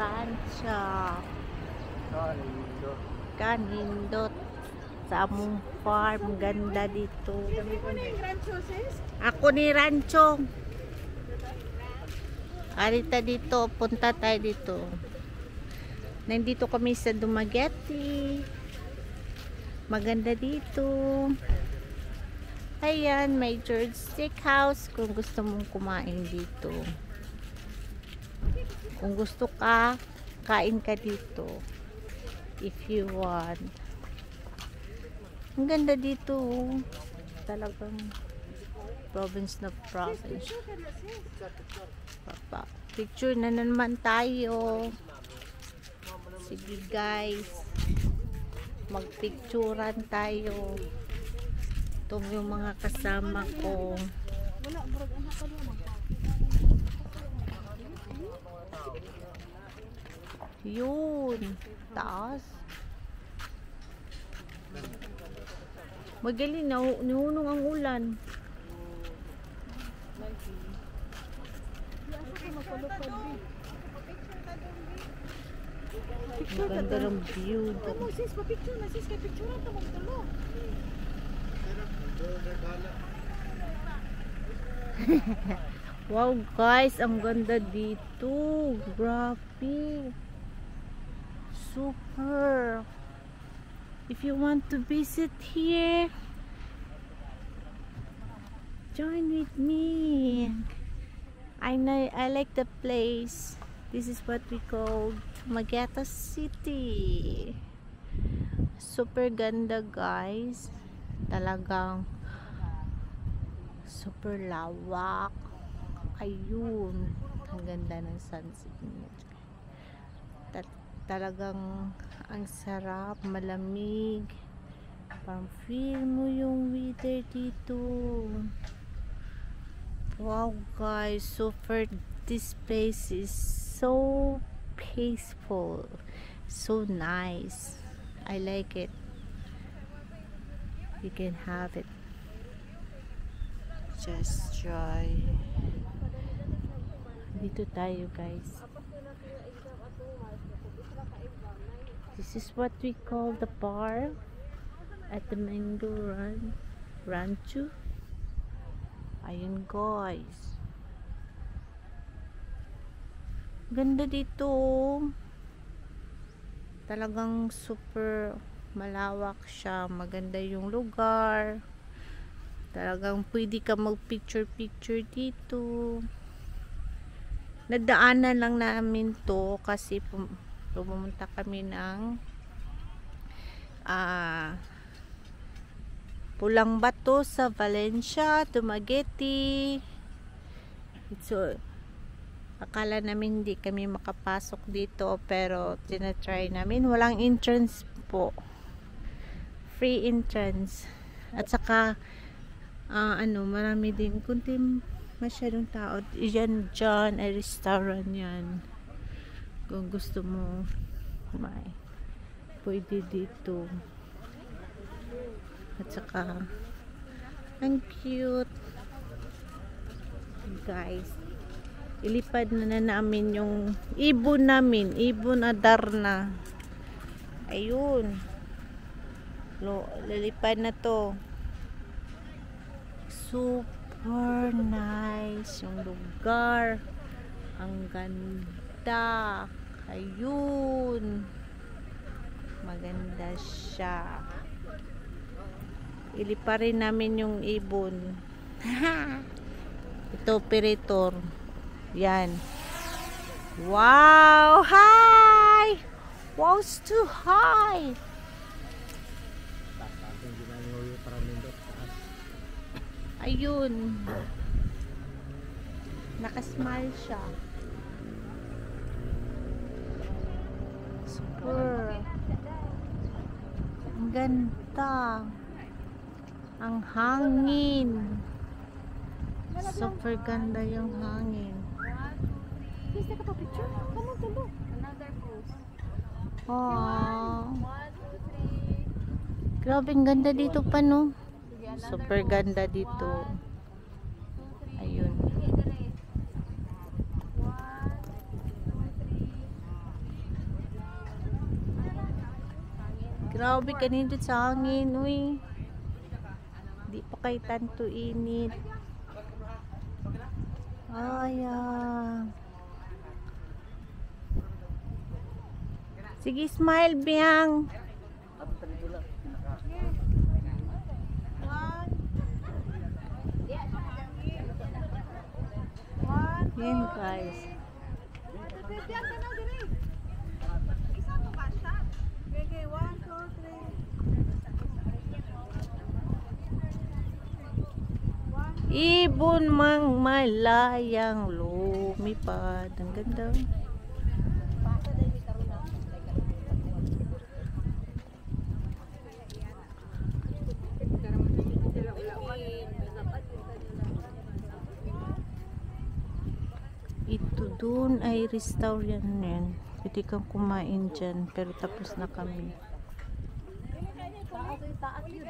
Pransya. Kanindot. Kanindot. Sa among farm. Ganda dito. Ako ni Rancho. Arita dito. Punta tayo dito. Nandito kami sa Dumaguete. Maganda dito. Ayan, may George Steakhouse kung gusto mong kumain dito. Kung gusto ka, kain ka dito. If you want. Ang ganda dito. Talagang province na province. Picture na naman tayo. Sige guys. Magpicturan tayo. Ito yung mga kasama ko. Yun. Taas. Magaling. Nahunong ang ulan. Ang ganda ng view. Sis, pa-picture na sis. Kaya picture na ito magtulo. Wow guys, ang ganda dito. Grabe. Super. If you want to visit here, join with me. I like the place. This is what we call Dumaguete City. Super ganda guys. Talagang super lawak. Ayun. Ang ganda ng sunset niya. Talagang ang sarap, malamig. Parang feel mo yung weather dito. Wow guys, super. This place is so peaceful, so nice. I like it. You can have it. Just try. Dito tayo guys. This is what we call the bar at the Mango Rancho. Ayun guys. Ganda dito. Talagang super malawak siya. Maganda yung lugar. Talagang pwede ka mag-picture dito. Nadaanan lang namin to kasi pumunta kami ng Pulang Bato sa Valencia, Dumaguete. So, akala namin hindi kami makapasok dito pero tinatry namin. Walang entrance po. Free entrance. At saka marami din kunti masyadong tao. Yan dyan ay restaurant yan. Kung gusto mo may pwede dito. At saka ang cute guys. Ilipad na namin yung ibon namin. Ibon Adarna. Ayun. Lilipad na to. Super nice yung lugar. Ang ganda. Ayun. Maganda siya. Ilipa rin namin yung ibon. Ito, operator. Yan. Wow! Hi! Wow, it's too high! Ayun. Nakasmile siya. Super. Ang ganda. Ang hangin. Super ganda yung hangin. Please take a picture. Come on, tulo. Another pose. Aww. Grabe, ang ganda dito pa, no? Super ganda dito. Ayun. Grabe kanindot sa hangin, uy. Di pa kay tanto init. Ay. Sige, smile, Biang. Yan, guys. Ibon mang malayang lumipad. Ang ganda. Ito dun ay restaurant yan. Pwede kang kumain dyan. Pero tapos na kami.